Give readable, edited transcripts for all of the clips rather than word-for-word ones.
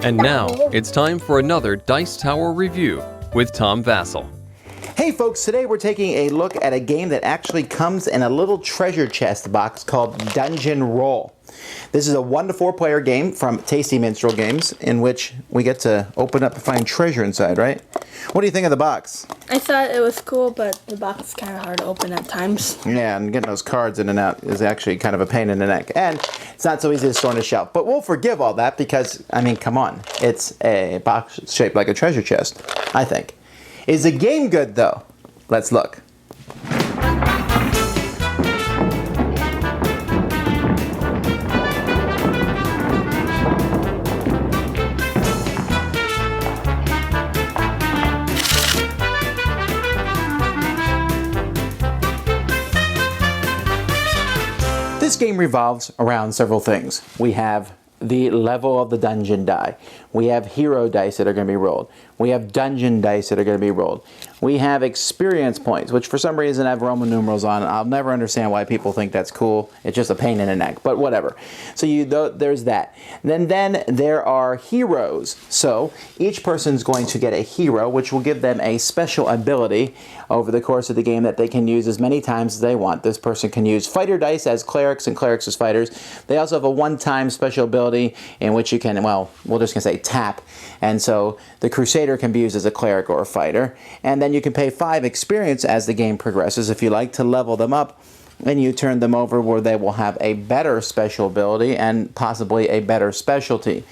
And now, it's time for another Dice Tower review with Tom Vasel. Hey folks, today we're taking a look at a game that actually comes in a little treasure chest box called Dungeon Roll. This is a 1 to 4 player game from Tasty Minstrel Games in which we get to open up and find treasure inside, right? What do you think of the box? I thought it was cool, but the box is kind of hard to open at times. Yeah, and getting those cards in and out is actually kind of a pain in the neck. And it's not so easy to store on a shelf. But we'll forgive all that because, I mean, come on. It's a box shaped like a treasure chest, I think. Is the game good, though? Let's look. This game revolves around several things. We have the level of the dungeon die. We have hero dice that are going to be rolled. We have dungeon dice that are going to be rolled. We have experience points, which for some reason have Roman numerals on. I'll never understand why people think that's cool. It's just a pain in the neck, but whatever. So there's that. Then there are heroes. So each person's going to get a hero, which will give them a special ability over the course of the game that they can use as many times as they want. This person can use fighter dice as clerics and clerics as fighters. They also have a one-time special ability in which you can, well, we're just going to say tap. And so the Crusader can be used as a cleric or a fighter. And then you can pay 5 experience as the game progresses if you like to level them up. And you turn them over where they will have a better special ability and possibly a better specialty.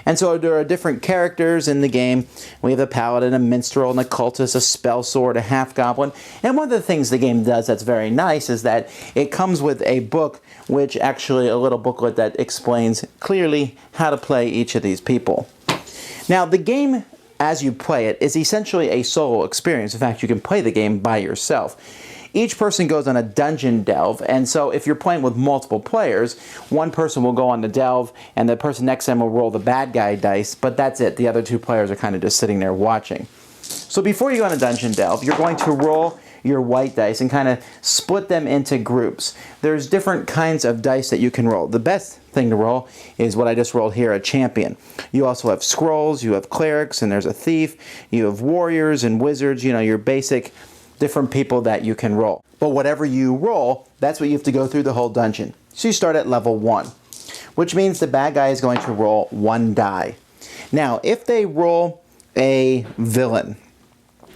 And so there are different characters in the game. We have a paladin, a minstrel, an occultist, a spell sword, a half-goblin. And one of the things the game does that's very nice is that it comes with a book, which actually a little booklet that explains clearly how to play each of these people. Now, the game, as you play it, is essentially a solo experience. In fact, you can play the game by yourself. Each person goes on a dungeon delve, and so if you're playing with multiple players, one person will go on the delve, and the person next to them will roll the bad guy dice, but that's it. The other 2 players are kind of just sitting there watching. So before you go on a dungeon delve, you're going to roll your white dice and kind of split them into groups. There's different kinds of dice that you can roll. The best thing to roll is what I just rolled here, a champion. You also have scrolls, you have clerics, and there's a thief. You have warriors and wizards, you know, your basic different people that you can roll. But whatever you roll, that's what you have to go through the whole dungeon. So you start at level 1, which means the bad guy is going to roll 1 die. Now, if they roll a villain,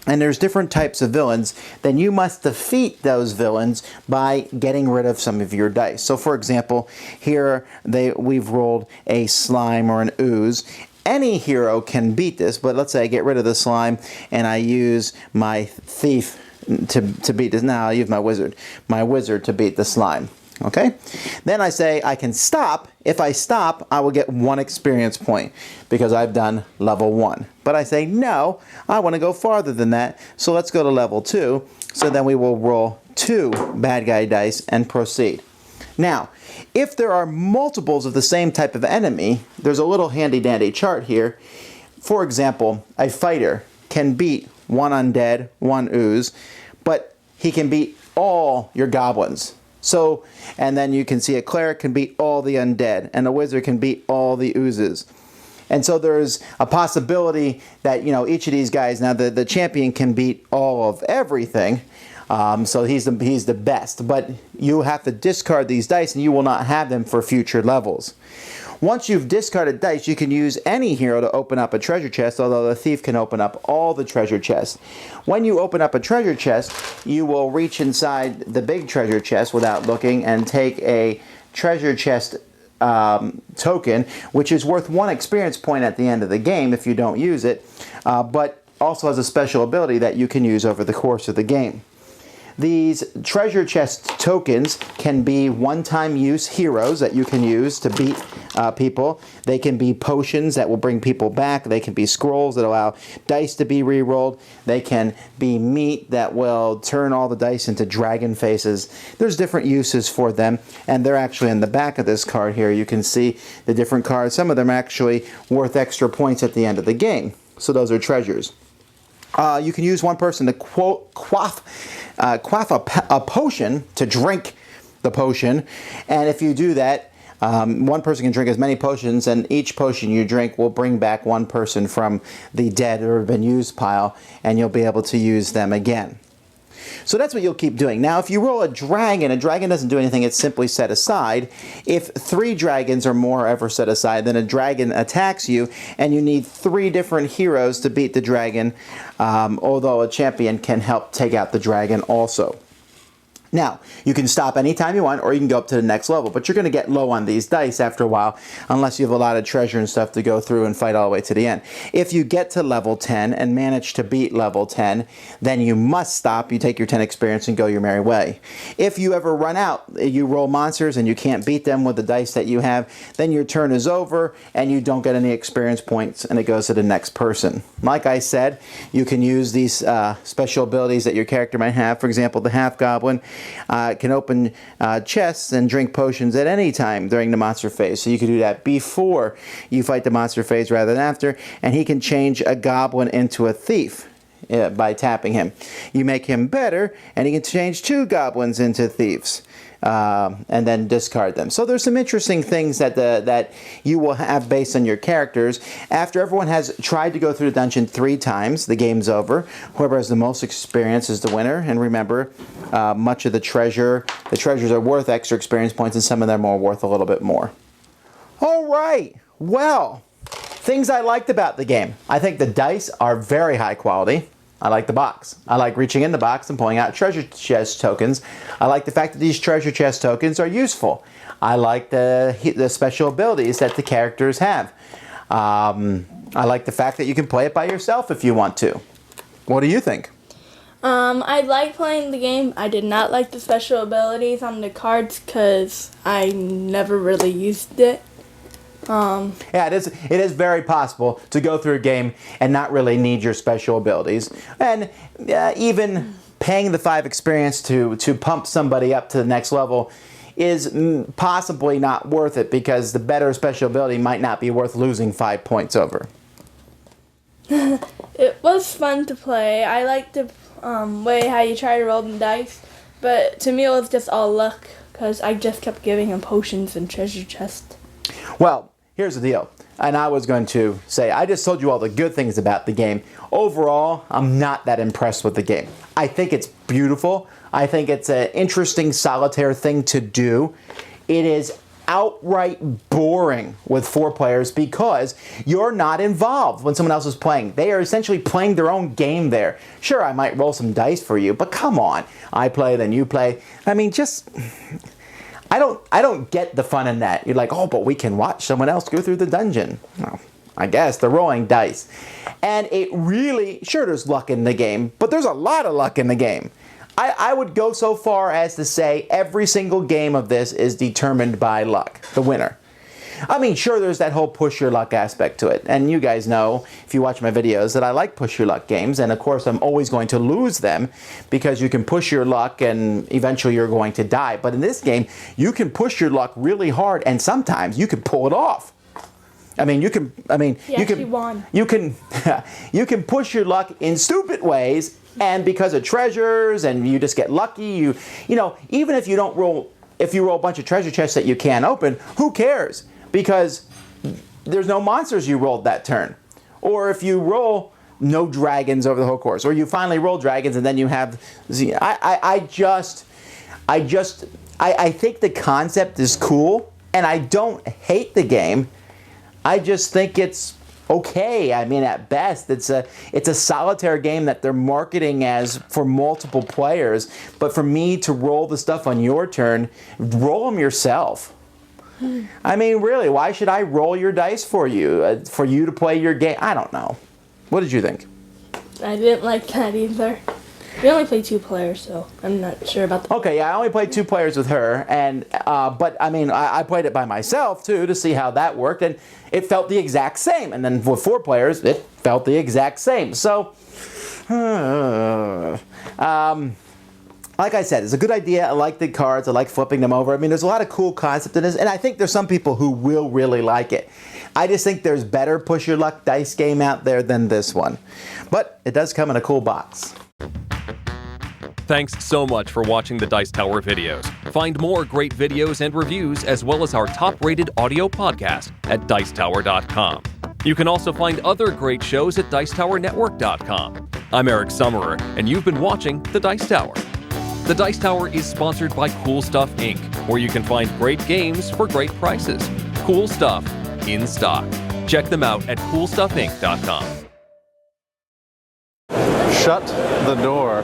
and there's different types of villains, then you must defeat those villains by getting rid of some of your dice. So for example, here we've rolled a slime or an ooze. Any hero can beat this, but let's say I get rid of the slime and I use my thief to beat this. Now I'll use my wizard to beat the slime. Okay? Then I say I can stop. If I stop, I will get 1 experience point because I've done level 1. But I say, no, I want to go farther than that, so let's go to level 2. So then we will roll 2 bad guy dice and proceed. Now, if there are multiples of the same type of enemy, there's a little handy-dandy chart here. For example, a fighter can beat 1 undead, 1 ooze, but he can beat all your goblins. So, and then you can see a cleric can beat all the undead, and a wizard can beat all the oozes. And so there's a possibility that, you know, each of these guys, now the champion can beat all of everything. So he's the best, but you have to discard these dice and you will not have them for future levels. Once you've discarded dice, you can use any hero to open up a treasure chest, although the thief can open up all the treasure chests. When you open up a treasure chest, you will reach inside the big treasure chest without looking and take a treasure chest token, which is worth 1 experience point at the end of the game if you don't use it, but also has a special ability that you can use over the course of the game. These treasure chest tokens can be one-time use heroes that you can use to beat people. They can be potions that will bring people back. They can be scrolls that allow dice to be re-rolled. They can be meat that will turn all the dice into dragon faces. There's different uses for them, and they're actually in the back of this card here. You can see the different cards. Some of them are actually worth extra points at the end of the game. So those are treasures. You can use one person to quaff a potion, to drink the potion, and if you do that, One person can drink as many potions, and each potion you drink will bring back one person from the dead or been used pile, and you'll be able to use them again. So that's what you'll keep doing. Now, if you roll a dragon doesn't do anything, it's simply set aside. If 3 dragons or more are ever set aside, then a dragon attacks you, and you need 3 different heroes to beat the dragon, although a champion can help take out the dragon also. Now, you can stop anytime you want, or you can go up to the next level, but you're going to get low on these dice after a while, unless you have a lot of treasure and stuff to go through and fight all the way to the end. If you get to level 10 and manage to beat level 10, then you must stop. You take your 10 experience and go your merry way. If you ever run out, you roll monsters and you can't beat them with the dice that you have, then your turn is over and you don't get any experience points, and it goes to the next person. Like I said, you can use these special abilities that your character might have. For example, the half-goblin can open chests and drink potions at any time during the monster phase. So you can do that before you fight the monster phase rather than after. And he can change a goblin into a thief by tapping him. You make him better, and he can change 2 goblins into thieves. And then discard them. So there's some interesting things that you will have based on your characters. After everyone has tried to go through the dungeon 3 times, the game's over. Whoever has the most experience is the winner. And remember, much of the treasures are worth extra experience points, and some of them are worth a little bit more. All right. Well, things I liked about the game. I think the dice are very high quality. I like the box. I like reaching in the box and pulling out treasure chest tokens. I like the fact that these treasure chest tokens are useful. I like the special abilities that the characters have. I like the fact that you can play it by yourself if you want to. What do you think? I like playing the game. I did not like the special abilities on the cards because I never really used it. Yeah, it is very possible to go through a game and not really need your special abilities. And even paying the 5 experience to pump somebody up to the next level is possibly not worth it, because the better special ability might not be worth losing 5 points over. It was fun to play. I liked the way how you try to roll the dice, but to me it was just all luck because I just kept giving him potions and treasure chests. Well, here's the deal. And I was going to say, I just told you all the good things about the game. Overall, I'm not that impressed with the game. I think it's beautiful. I think it's an interesting solitaire thing to do. It is outright boring with 4 players because you're not involved when someone else is playing. They are essentially playing their own game there. Sure, I might roll some dice for you, but come on. I play, then you play. I mean, just... I don't get the fun in that. You're like, oh, but we can watch someone else go through the dungeon. Well, I guess they're rolling dice. And it really, sure, there's luck in the game, but there's a lot of luck in the game. I would go so far as to say every single game of this is determined by luck, the winner. I mean, sure, there's that whole push your luck aspect to it. And you guys know, if you watch my videos, that I like push your luck games. And of course, I'm always going to lose them because you can push your luck and eventually you're going to die. But in this game, you can push your luck really hard and sometimes you can pull it off. You can push your luck in stupid ways, and because of treasures and you just get lucky, you know, even if you roll a bunch of treasure chests that you can't open, who cares? Because there's no monsters you rolled that turn. Or if you roll no dragons over the whole course, or you finally roll dragons and then you have... I think the concept is cool, and I don't hate the game. I just think it's okay. I mean, at best, it's a solitaire game that they're marketing as for multiple players. But for me to roll the stuff on your turn, roll them yourself. I mean, really, why should I roll your dice for you to play your game? I don't know. What did you think? I didn't like that either. We only play 2 players, so I'm not sure about that. Okay, yeah, I only played 2 players with her, and but I mean, I played it by myself too to see how that worked, and it felt the exact same. And then with 4 players, it felt the exact same. So, like I said, it's a good idea. I like the cards. I like flipping them over. I mean, there's a lot of cool concept in this, and I think there's some people who will really like it. I just think there's better push your luck dice game out there than this one, but it does come in a cool box. Thanks so much for watching the Dice Tower videos. Find more great videos and reviews as well as our top-rated audio podcast at Dicetower.com. You can also find other great shows at Dicetowernetwork.com. I'm Eric Summerer, and you've been watching The Dice Tower. The Dice Tower is sponsored by Cool Stuff Inc., where you can find great games for great prices. Cool stuff in stock. Check them out at CoolStuffInc.com. Shut the door.